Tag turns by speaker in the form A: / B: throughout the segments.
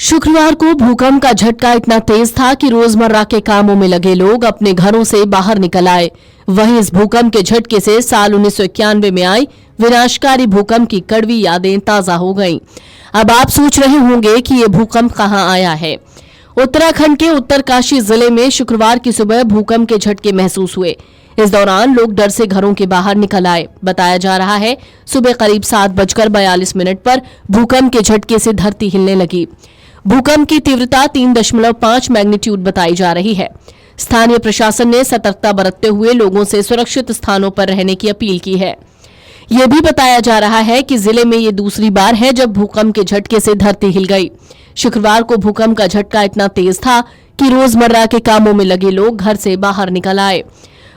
A: शुक्रवार को भूकंप का झटका इतना तेज था कि रोजमर्रा के कामों में लगे लोग अपने घरों से बाहर निकल आए। वहीं इस भूकंप के झटके से साल 1991 में आई विनाशकारी भूकंप की कड़वी यादें ताजा हो गईं। अब आप सोच रहे होंगे कि ये भूकंप कहां आया है। उत्तराखंड के उत्तरकाशी जिले में शुक्रवार की सुबह भूकंप के झटके महसूस हुए। इस दौरान लोग डर से घरों के बाहर निकल आए। बताया जा रहा है सुबह करीब 7:42 पर भूकंप के झटके से धरती हिलने लगी। भूकंप की तीव्रता 3.5 मैग्नीट्यूड बताई जा रही है। स्थानीय प्रशासन ने सतर्कता बरतते हुए लोगों से सुरक्षित स्थानों पर रहने की अपील की है। यह भी बताया जा रहा है कि जिले में ये दूसरी बार है जब भूकंप के झटके से धरती हिल गई। शुक्रवार को भूकंप का झटका इतना तेज था कि रोजमर्रा के कामों में लगे लोग घर से बाहर निकल आए।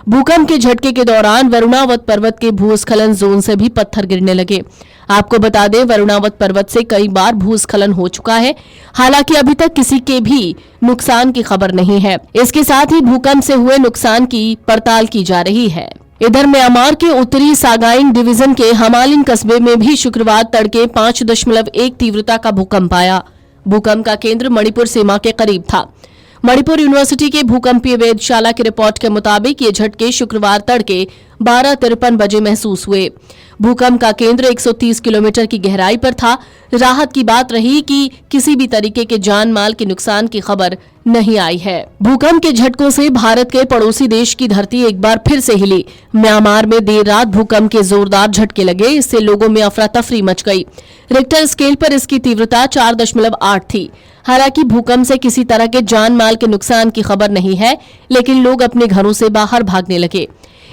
A: भूकंप के झटके के दौरान वरुणावत पर्वत के भूस्खलन जोन से भी पत्थर गिरने लगे। आपको बता दें, वरुणावत पर्वत से कई बार भूस्खलन हो चुका है। हालांकि अभी तक किसी के भी नुकसान की खबर नहीं है। इसके साथ ही भूकंप से हुए नुकसान की पड़ताल की जा रही है। इधर म्यांमार के उत्तरी सागाइन डिवीजन के हमालिन कस्बे में भी शुक्रवार तड़के 5.1 तीव्रता का भूकंप आया। भूकंप का केंद्र मणिपुर सीमा के करीब था। मणिपुर यूनिवर्सिटी के भूकंपीय वेधशाला की रिपोर्ट के मुताबिक ये झटके शुक्रवार तड़के 12:53 बजे महसूस हुए। भूकंप का केंद्र 130 किलोमीटर की गहराई पर था। राहत की बात रही कि किसी भी तरीके के जान माल के नुकसान की खबर नहीं आई है। भूकंप के झटकों से भारत के पड़ोसी देश की धरती एक बार फिर से हिली। म्यांमार में देर रात भूकंप के जोरदार झटके लगे। इससे लोगों में अफरा तफरी मच गई। रिक्टर स्केल पर इसकी तीव्रता 4.8 थी। हालांकि भूकंप से किसी तरह के जान माल के नुकसान की खबर नहीं है, लेकिन लोग अपने घरों से बाहर भागने लगे।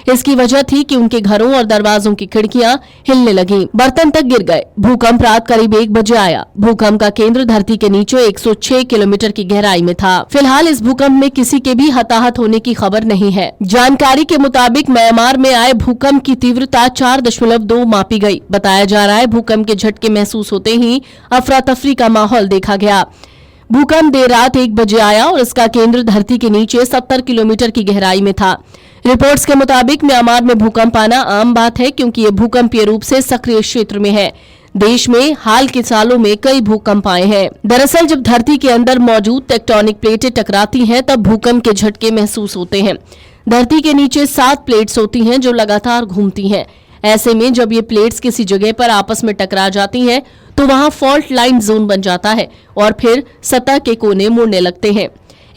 A: इसकी वजह थी कि उनके घरों और दरवाजों की खिड़कियां हिलने लगीं, बर्तन तक गिर गए। भूकंप रात करीब 1 बजे आया। भूकंप का केंद्र धरती के नीचे 106 किलोमीटर की गहराई में था। फिलहाल इस भूकंप में किसी के भी हताहत होने की खबर नहीं है। जानकारी के मुताबिक म्यांमार में आए भूकंप की तीव्रता 4.2 मापी गई। बताया जा रहा है भूकंप के झटके महसूस होते ही अफरा तफरी का माहौल देखा गया। भूकंप देर रात 1 बजे आया और इसका केंद्र धरती के नीचे 70 किलोमीटर की गहराई में था। रिपोर्ट्स के मुताबिक म्यांमार में भूकंप आना आम बात है, क्योंकि ये भूकंपीय रूप से सक्रिय क्षेत्र में है। देश में हाल के सालों में कई भूकंप आए हैं। दरअसल जब धरती के अंदर मौजूद टेक्टोनिक प्लेटें टकराती हैं, तब भूकंप के झटके महसूस होते हैं। धरती के नीचे 7 प्लेट्स होती हैं जो लगातार घूमती हैं। ऐसे में जब ये प्लेट्स किसी जगह पर आपस में टकरा जाती हैं, तो वहां फॉल्ट लाइन जोन बन जाता है और फिर सतह के कोने मुड़ने लगते हैं।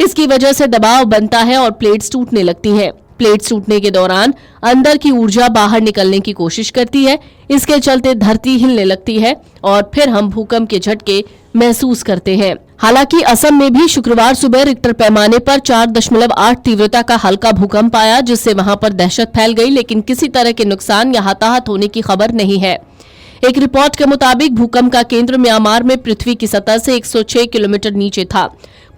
A: इसकी वजह से दबाव बनता है और प्लेट्स टूटने लगती हैं। प्लेट्स टूटने के दौरान अंदर की ऊर्जा बाहर निकलने की कोशिश करती है। इसके चलते धरती हिलने लगती है और फिर हम भूकंप के झटके महसूस करते हैं। हालांकि असम में भी शुक्रवार सुबह रिक्टर पैमाने पर 4.8 तीव्रता का हल्का भूकंप आया, जिससे वहां पर दहशत फैल गई, लेकिन किसी तरह के नुकसान या हताहत होने की खबर नहीं है। एक रिपोर्ट के मुताबिक भूकंप का केंद्र म्यांमार में पृथ्वी की सतह से 106 किलोमीटर नीचे था।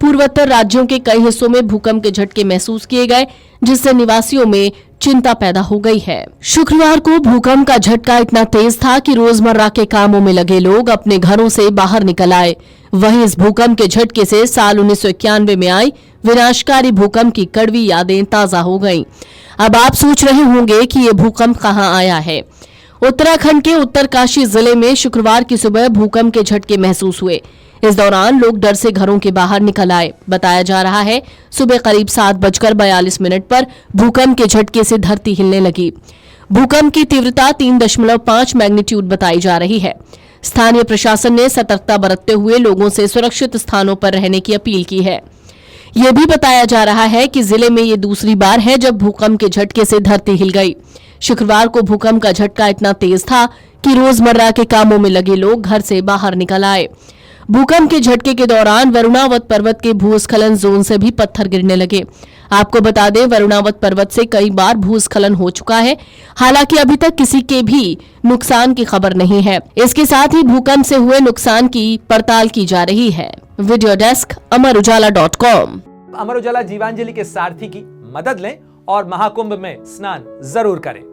A: पूर्वोत्तर राज्यों के कई हिस्सों में भूकंप के झटके महसूस किए गए, जिससे निवासियों में चिंता पैदा हो गई है। शुक्रवार को भूकंप का झटका इतना तेज था कि रोजमर्रा के कामों में लगे लोग अपने घरों से बाहर निकल आए। वहीं इस भूकंप के झटके से साल 1991 में आई विनाशकारी भूकंप की कड़वी यादें ताजा हो गईं। अब आप सोच रहे होंगे कि ये भूकंप कहां आया है। उत्तराखंड के उत्तरकाशी जिले में शुक्रवार की सुबह भूकंप के झटके महसूस हुए। इस दौरान लोग डर से घरों के बाहर निकल आए। बताया जा रहा है सुबह करीब 7:42 पर भूकंप के झटके से धरती हिलने लगी। भूकंप की तीव्रता 3.5 मैग्नीट्यूड बताई जा रही है। स्थानीय प्रशासन ने सतर्कता बरतते हुए लोगों से सुरक्षित स्थानों पर रहने की अपील की है। यह भी बताया जा रहा है कि जिले में ये दूसरी बार है जब भूकंप के झटके से धरती हिल गई। शुक्रवार को भूकंप का झटका इतना तेज था कि रोजमर्रा के कामों में लगे लोग घर से बाहर निकल आए। भूकंप के झटके के दौरान वरुणावत पर्वत के भूस्खलन जोन से भी पत्थर गिरने लगे। आपको बता दें, वरुणावत पर्वत से कई बार भूस्खलन हो चुका है। हालांकि अभी तक किसी के भी नुकसान की खबर नहीं है। इसके साथ ही भूकंप से हुए नुकसान की पड़ताल की जा रही है। Video desk अमरउजाला.com।
B: अमर उजाला जीवांजलि के सारथी की मदद लें और महाकुंभ में स्नान जरूर करें।